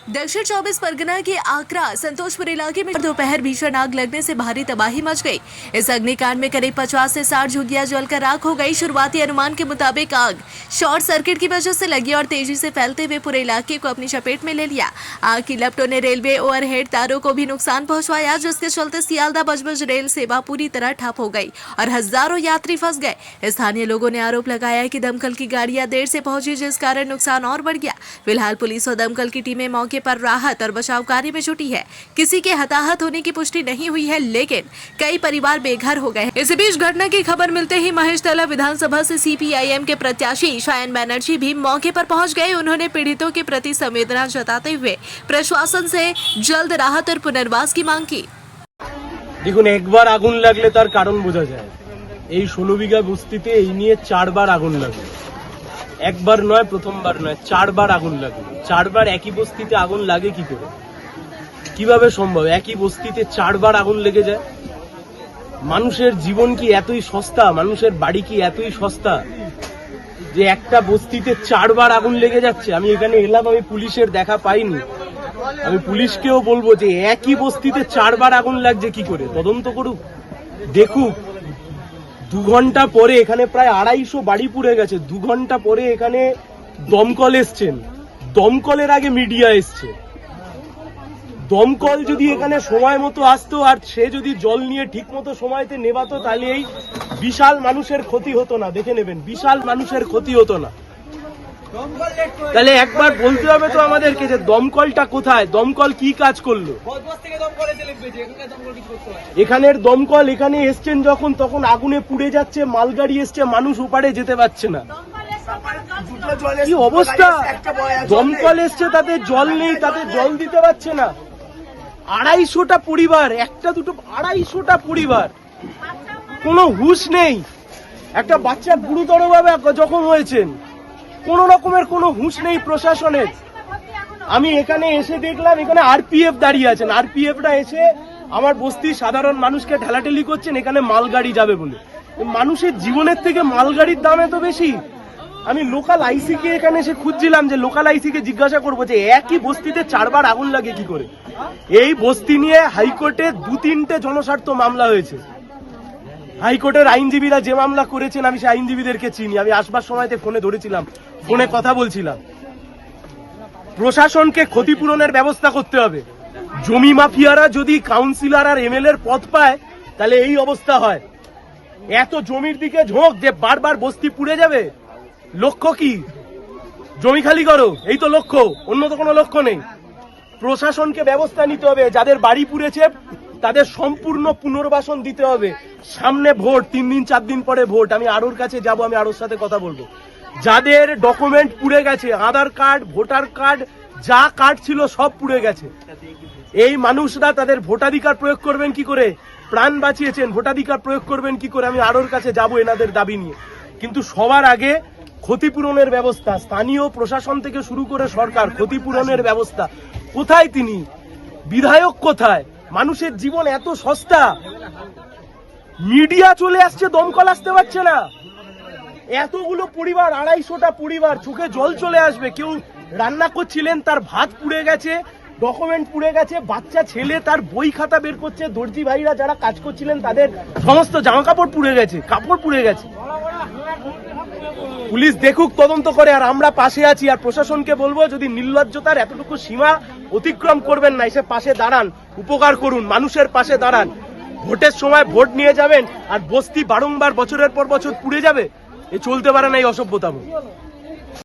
दक्षिण 24 परगना के आकरा संतोषपुर इलाके में दोपहर भीषण आग लगने से भारी तबाही मच गई। इस अग्निकांड में करीब 50 से 60 झुग्गियां जलकर राख हो गई। शुरुआती अनुमान के मुताबिक आग शॉर्ट सर्किट की वजह से लगी और तेजी से फैलते हुए पूरे इलाके को अपनी चपेट में ले लिया। आग की लपटों ने रेलवे ओवरहेड तारों को भी नुकसान पहुंचाया, जिसके चलते सियालदा बजबज रेल सेवा पूरी तरह ठप हो गई और हजारों यात्री फंस गए। स्थानीय लोगों ने आरोप लगाया कि दमकल की गाड़ियां देर से पहुंची, जिस कारण नुकसान और बढ़ गया। फिलहाल पुलिस और दमकल की टीमें मौके पर राहत और बचाव कार्य में जुटी है। किसी के हताहत होने की पुष्टि नहीं हुई है, लेकिन कई परिवार बेघर हो गए। इसी बीच घटना की खबर मिलते ही महेशतला विधानसभा से सीपीआईएम के प्रत्याशी शायन बैनर्जी भी मौके पर पहुंच गए। उन्होंने पीड़ितों के प्रति संवेदना जताते हुए प्रशासन से जल्द राहत और पुनर्वास की मांग की। দেখুন, একবার আগুন লাগলে তার কারণ বোঝা যায়। এই 16 বিঘা বস্তিতে এই নিয়ে 4 বার আগুন লাগে। একবার নয়, প্রথমবার নয়, 4 বার আগুন লাগে। 4 বার একই বস্তিতে আগুন লাগে কি করে? কিভাবে সম্ভব? একই বস্তিতে 4 বার আগুন লেগে যায়। মানুষের জীবন কি এতই সস্তা? মানুষের বাড়ি কি এতই সস্তা যে একটা বস্তিতে 4 বার আগুন লেগে যাচ্ছে? আমি এখানে এলাম, আমি পুলিশের দেখা পাইনি। আমি পুলিশকেও বলবো যে একই বস্তিতে 4 বার আগুন লাগছে কি করে, তদন্ত করুক, দেখুক। 2 ঘন্টা পরে এখানে প্রায় 250 বাড়ি পুড়ে গেছে। 2 ঘন্টা পরে এখানে দমকল এসছেন, দমকলের আগে মিডিয়া এসছে। দমকল যদি এখানে সময় মতো আসতো আর সে যদি জল নিয়ে ঠিক মতো সময়তে নেবাতো, তাহলে এই বিশাল মানুষের ক্ষতি হতো না। দেখে নেবেন, বিশাল মানুষের ক্ষতি হতো না। তাহলে একবার বলতে হবে তো আমাদেরকে যে দমকলটা কোথায়, দমকল কি কাজ করলো। এখানের দমকল এখানে এসছেন যখন, তখন আগুনে পুড়ে যাচ্ছে, মালগাড়ি এসছে, মানুষ ওপারে যেতে পারছে না। কি অবস্থা! দমকল এসছে, তাতে জল নেই, তাতে জল দিতে পারছে না। 250টা পরিবার, একটা দুটো 250টা পরিবার, কোনো হুঁশ নেই। একটা বাচ্চা গুরুতর ভাবে জখম হয়েছেন, কোন রকমের কোনো হুঁশ নেই প্রশাসনের। আমি এখানে এসে দেখলাম এখানে আরপিএফ দাঁড়িয়ে আছেন। আরপিএফরা এসে আমার বস্তির সাধারণ মানুষকে ঠেলাঠেলি করছেন এখানে মালগাড়ি যাবে বলে। মানুষের জীবনের থেকে মালগাড়ির দাম এত বেশি? আমি লোকাল আইসি কে এখানে এসে খুঁজছিলাম যে লোকাল আইসি কে জিজ্ঞাসা করবো যে একই বস্তিতে 4 বার আগুন লাগে কি করে। এই বস্তি নিয়ে হাইকোর্টে 2-3টে জনস্বার্থ মামলা হয়েছে। হাইকোর্টের আইনজীবীরা যে মামলা করেছেন, আমি সেই আইনজীবীদেরকে চিনি। আমি আসবার সময়তে ফোনে ধরেছিলাম, ফোনে কথা বলছিলাম। প্রশাসনকে ক্ষতিপূরণের ব্যবস্থা করতে হবে। জমি মাফিয়ারা যদি কাউন্সিলর আর এমএলএর পদ পায়, তাহলে এই অবস্থা হয়। এত জমির দিকে ঝোঁক যে বারবার বস্তি পুড়ে যাবে। লক্ষ্য কি? জমি খালি করো, এই তো লক্ষ্য, অন্য তো কোনো লক্ষ্য নেই। প্রশাসনকে ব্যবস্থা নিতে হবে। যাদের বাড়ি পুড়েছে তাদের সম্পূর্ণ পুনর্বাসন দিতে হবে। সামনে ভোট, 3 দিন 4 দিন পরে ভোট। আমি আরোর কাছে যাব, আমি আরোর সাথে কথা বলবো। যাদের ডকুমেন্ট পুড়ে গেছে, আধার কার্ড, ভোটার কার্ড, যা কার্ড ছিল সব পুড়ে গেছে। এই মানুষরা তাদের ভোটাধিকার প্রয়োগ করবেন কি করে? প্রাণ বাঁচিয়েছেন, ভোটাধিকার প্রয়োগ করবেন কি করে? আমি আরোর কাছে যাব এনাদের দাবি নিয়ে। কিন্তু সবার আগে ক্ষতিপূরণের ব্যবস্থা, স্থানীয় প্রশাসন থেকে শুরু করে সরকার, ক্ষতিপূরণের ব্যবস্থা কোথায়? তিনি বিধায়ক কোথায়? মানুষের জীবন এত সস্তা, মিডিয়া চলে আসছে, দমকল আসতে পারছে না। এতগুলো পরিবার, 250টা পরিবার, চোখে জল চলে আসবে। কেউ রান্না করছিলেন, তার ভাত পুড়ে গেছে, ডকুমেন্ট পুড়ে গেছে, বাচ্চা ছেলে তার বই খাতা বের করছে, দর্জি ভাইরা যারা কাজ করছিলেন তাদের সমস্ত জামা কাপড় পুড়ে গেছে, কাপড় পুড়ে গেছে। পুলিশ দেখুক, তদন্ত করে, আর আমরা পাশে আছি। আর প্রশাসনকে বলবো, যদি নির্লজ্জতার এতটুকু সীমা অতিক্রম করবেন না, এসে পাশে দাঁড়ান, উপকার করুন, মানুষের পাশে দাঁড়ান। ভোটের সময় ভোট নিয়ে যাবেন আর বস্তি বারংবার বছরের পর বছর পুড়ে যাবে, এ চলতে পারে না এই অসভ্যতা।